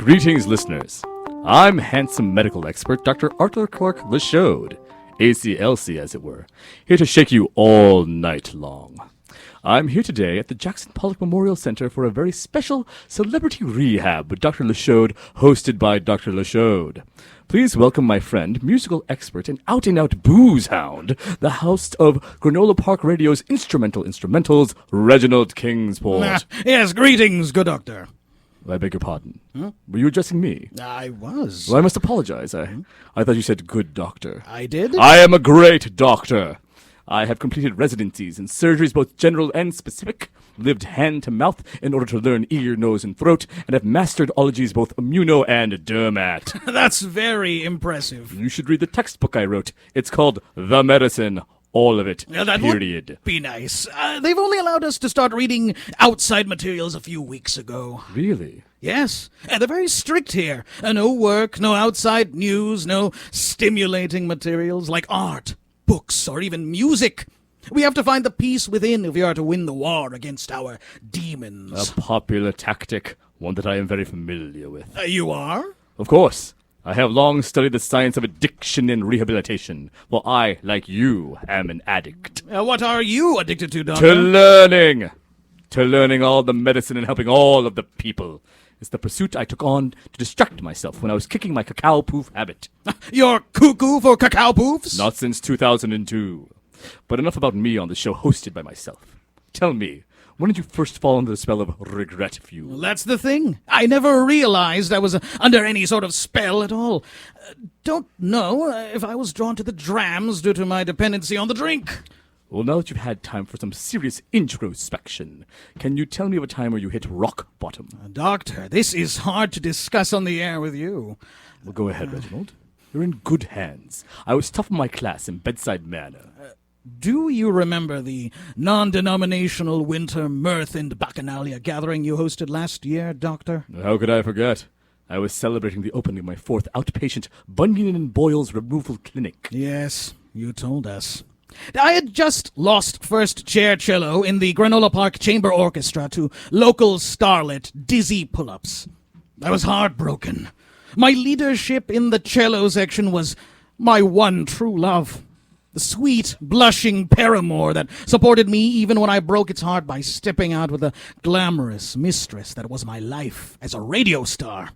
Greetings, listeners. I'm handsome medical expert Dr. Arthur Clark LeShoad, ACLC as it were, here to shake you all night long. I'm here today at the Jackson Pollock Memorial Center for a very special celebrity rehab with Dr. LeShoad, hosted by Dr. LeShoad. Please welcome my friend, musical expert and out-and-out booze hound, the host of Granola Park Radio's Instrumentals, Reginald Kingsport. Yes, greetings, good doctor. I beg your pardon. Huh? Were you addressing me? I was. Well, I must apologize. I thought you said good doctor. I did? I am a great doctor. I have completed residencies and surgeries, both general and specific, lived hand to mouth in order to learn ear, nose, and throat, and have mastered ologies both immuno and dermat. That's very impressive. You should read the textbook I wrote. It's called The Medicine. All of it, that period. Would be nice. They've only allowed us to start reading outside materials a few weeks ago. Really? Yes, and they're very strict here. No work, no outside news, no stimulating materials like art, books, or even music. We have to find the peace within if we are to win the war against our demons. A popular tactic, one that I am very familiar with. You are? Of course. I have long studied the science of addiction and rehabilitation. Well, I, like you, am an addict. What are you addicted to, Doctor? To learning. To learning all the medicine and helping all of the people. It's the pursuit I took on to distract myself when I was kicking my cacao poof habit. You're cuckoo for cacao poofs? Not since 2002. But enough about me on the show hosted by myself. Tell me, when did you first fall under the spell of regret fuel? Well, that's the thing. I never realized I was under any sort of spell at all. Don't know if I was drawn to the drams due to my dependency on the drink. Well, now that you've had time for some serious introspection, can you tell me of a time where you hit rock bottom? Doctor, this is hard to discuss on the air with you. Well, go ahead, Reginald. You're in good hands. I was top of my class in bedside manner. Do you remember the non-denominational winter mirth and bacchanalia gathering you hosted last year, Doctor? How could I forget? I was celebrating the opening of my 4th outpatient bunion and boils removal clinic. Yes, you told us. I had just lost first chair cello in the Granola Park Chamber Orchestra to local starlet Dizzy Pull-Ups. I was heartbroken. My leadership in the cello section was my one true love. The sweet, blushing paramour that supported me even when I broke its heart by stepping out with the glamorous mistress that was my life as a radio star.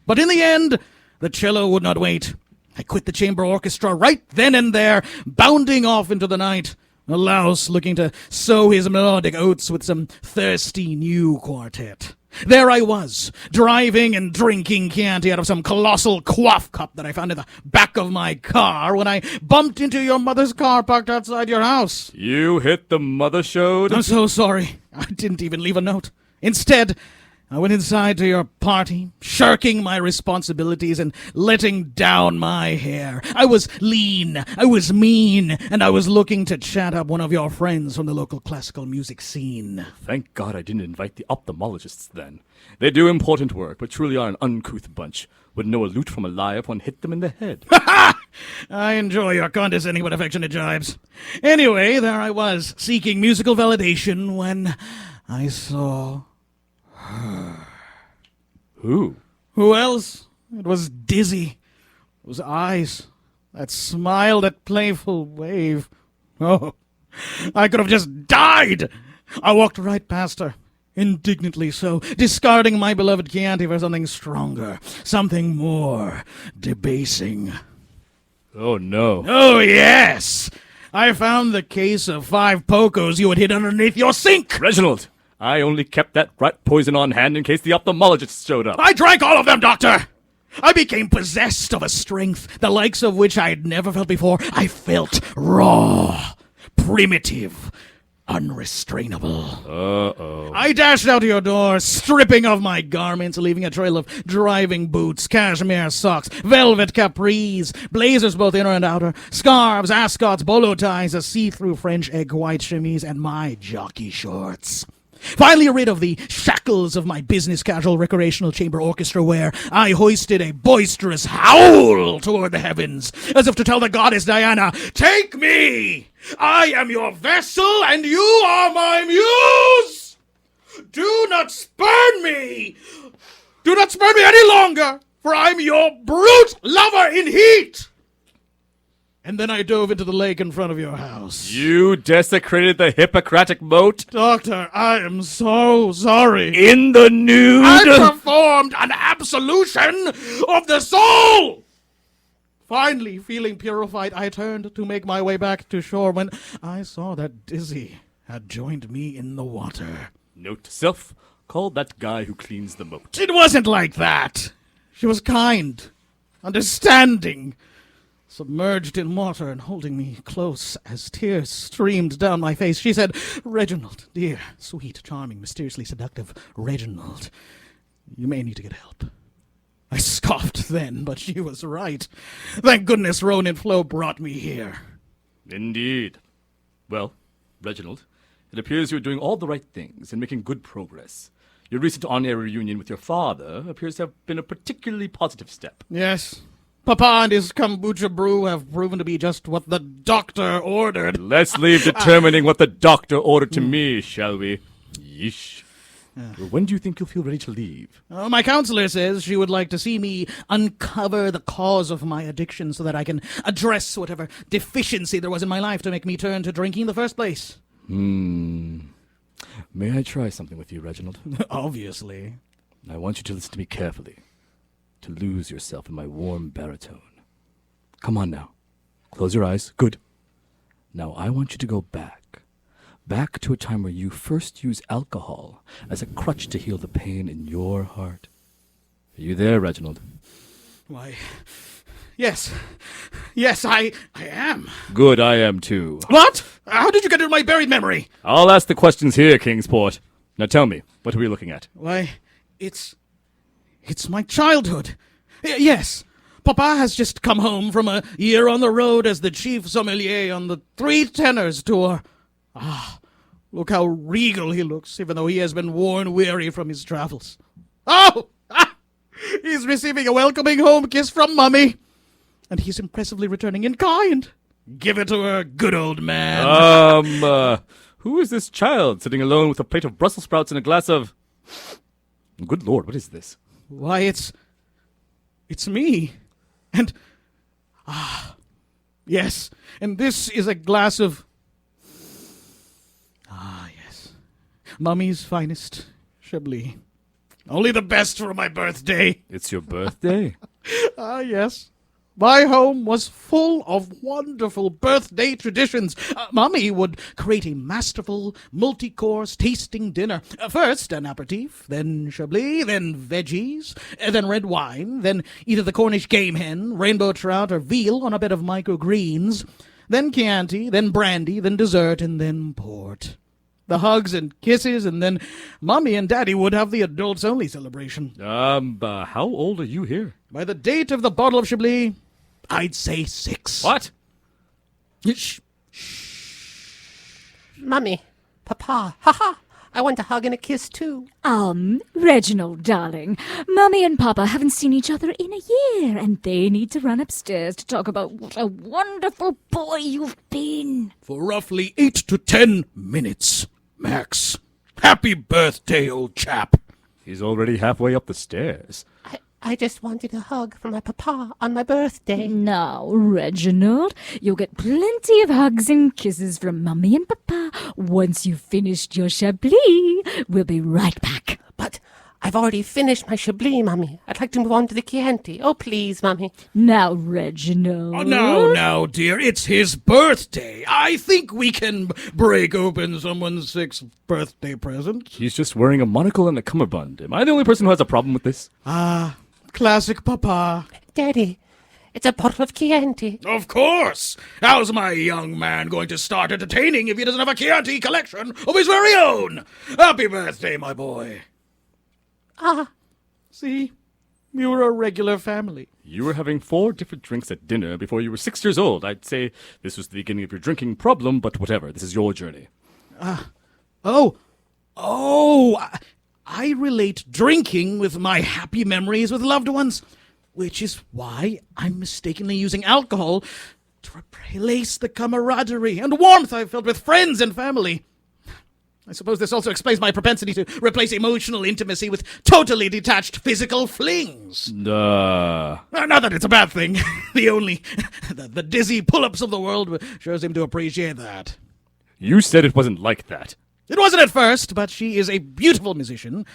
But in the end, the cello would not wait. I quit the chamber orchestra right then and there, bounding off into the night, a louse looking to sow his melodic oats with some thirsty new quartet. There I was, driving and drinking Chianti out of some colossal quaff cup that I found in the back of my car when I bumped into your mother's car parked outside your house. You hit the mother showed? I'm so sorry. I didn't even leave a note. Instead, I went inside to your party, shirking my responsibilities and letting down my hair. I was lean, I was mean, and I was looking to chat up one of your friends from the local classical music scene. Thank God I didn't invite the ophthalmologists then. They do important work, but truly are an uncouth bunch. Would know a lute from a lie if one hit them in the head. I enjoy your condescending but affectionate jibes. Anyway, there I was, seeking musical validation when I saw... Who? Who else? It was Dizzy. Those eyes. That smile, that playful wave. Oh, I could have just died. I walked right past her, indignantly so, discarding my beloved Chianti for something stronger, something more debasing. Oh, no. Oh, yes! I found the case of 5 Pocos you had hid underneath your sink! Reginald! I only kept that rat poison on hand in case the ophthalmologist showed up. I drank all of them, Doctor! I became possessed of a strength, the likes of which I had never felt before. I felt raw, primitive, unrestrainable. Uh-oh. I dashed out your door, stripping off my garments, leaving a trail of driving boots, cashmere socks, velvet capris, blazers both inner and outer, scarves, ascots, bolo ties, a see-through French egg white chemise, and my jockey shorts. Finally rid of the shackles of my business casual recreational chamber orchestra where I hoisted a boisterous howl toward the heavens, as if to tell the goddess Diana, "Take me! I am your vessel and you are my muse! Do not spurn me! Do not spare me any longer, for I'm your brute lover in heat! And then I dove into the lake in front of your house. You desecrated the Hippocratic moat? Doctor, I am so sorry. In the nude? I performed an absolution of the soul! Finally, feeling purified, I turned to make my way back to shore when I saw that Dizzy had joined me in the water. Note to self, call that guy who cleans the moat. It wasn't like that. She was kind, understanding, submerged in water and holding me close as tears streamed down my face. She said, "Reginald, dear, sweet, charming, mysteriously seductive Reginald, you may need to get help." I scoffed then, but she was right. Thank goodness Ronin Flo brought me here. Indeed. Well, Reginald, it appears you're doing all the right things and making good progress. Your recent on-air reunion with your father appears to have been a particularly positive step. Yes. Papa and his kombucha brew have proven to be just what the doctor ordered. Let's leave determining what the doctor ordered to me, shall we? Yeesh. Well, when do you think you'll feel ready to leave? My counselor says she would like to see me uncover the cause of my addiction so that I can address whatever deficiency there was in my life to make me turn to drinking in the first place. May I try something with you, Reginald? Obviously. I want you to listen to me carefully, to lose yourself in my warm baritone. Come on now. Close your eyes. Good. Now I want you to go back to a time where you first used alcohol as a crutch to heal the pain in your heart. Are you there, Reginald? Why, yes. Yes, I am. Good, I am too. What? How did you get into my buried memory? I'll ask the questions here, Kingsport. Now tell me, what are we looking at? Why, it's my childhood. Yes. Papa has just come home from a year on the road as the chief sommelier on the Three Tenors tour. Look how regal he looks, even though he has been worn weary from his travels. Oh! He's receiving a welcoming home kiss from Mummy. And he's impressively returning in kind. Give it to her, good old man. Who is this child sitting alone with a plate of Brussels sprouts and a glass of... Good Lord, what is this? Why, it's me. And, yes, and this is a glass of... yes. Mummy's finest Chablis. Only the best for my birthday. It's your birthday? Yes. My home was full of wonderful birthday traditions. Mummy would create a masterful, multi-course tasting dinner. First, an aperitif, then Chablis, then veggies, then red wine, then either the Cornish game hen, rainbow trout, or veal on a bed of microgreens, then Chianti, then brandy, then dessert, and then port. The hugs and kisses, and then Mummy and Daddy would have the adults-only celebration. How old are you here? By the date of the bottle of Chablis, I'd say 6. What? Shh. Mummy, Papa, haha, I want a hug and a kiss too. Reginald, darling, Mummy and Papa haven't seen each other in a year, and they need to run upstairs to talk about what a wonderful boy you've been. For roughly 8 to 10 minutes, max. Happy birthday, old chap. He's already halfway up the stairs. I just wanted a hug from my papa on my birthday. Now, Reginald, you'll get plenty of hugs and kisses from Mummy and Papa once you've finished your Chablis. We'll be right back. But I've already finished my Chablis, Mummy. I'd like to move on to the Chianti. Oh, please, Mummy. Now, Reginald. Oh, now, dear, it's his birthday. I think we can break open someone's 6th birthday present. He's just wearing a monocle and a cummerbund. Am I the only person who has a problem with this? Classic Papa. Daddy, it's a bottle of Chianti. Of course. How's my young man going to start entertaining if he doesn't have a Chianti collection of his very own? Happy birthday, my boy. See? You were a regular family. You were having 4 different drinks at dinner before you were 6 years old. I'd say this was the beginning of your drinking problem, but whatever. This is your journey. I relate drinking with my happy memories with loved ones, which is why I'm mistakenly using alcohol to replace the camaraderie and warmth I felt with friends and family. I suppose this also explains my propensity to replace emotional intimacy with totally detached physical flings. Not that it's a bad thing. The dizzy pull-ups of the world sure seem to appreciate that. You said it wasn't like that. It wasn't at first, but she is a beautiful musician,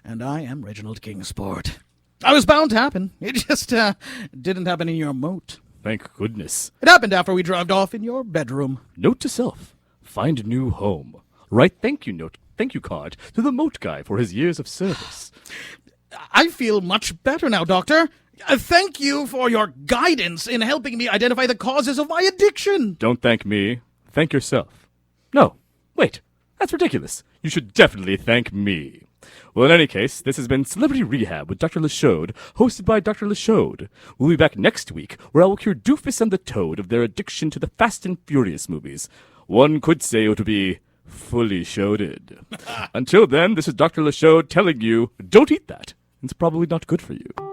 and I am Reginald Kingsport. I was bound to happen. It just didn't happen in your moat. Thank goodness. It happened after we drove off in your bedroom. Note to self. Find a new home. Write thank you card to the moat guy for his years of service. I feel much better now, Doctor. Thank you for your guidance in helping me identify the causes of my addiction. Don't thank me. Thank yourself. No, wait. That's ridiculous. You should definitely thank me. Well, in any case, this has been Celebrity Rehab with Dr. LeShoad, hosted by Dr. LeShoad. We'll be back next week, where I will cure Doofus and the Toad of their addiction to the Fast and Furious movies. One could say it would be fully showed. Until then, this is Dr. LeShoad telling you, don't eat that. It's probably not good for you.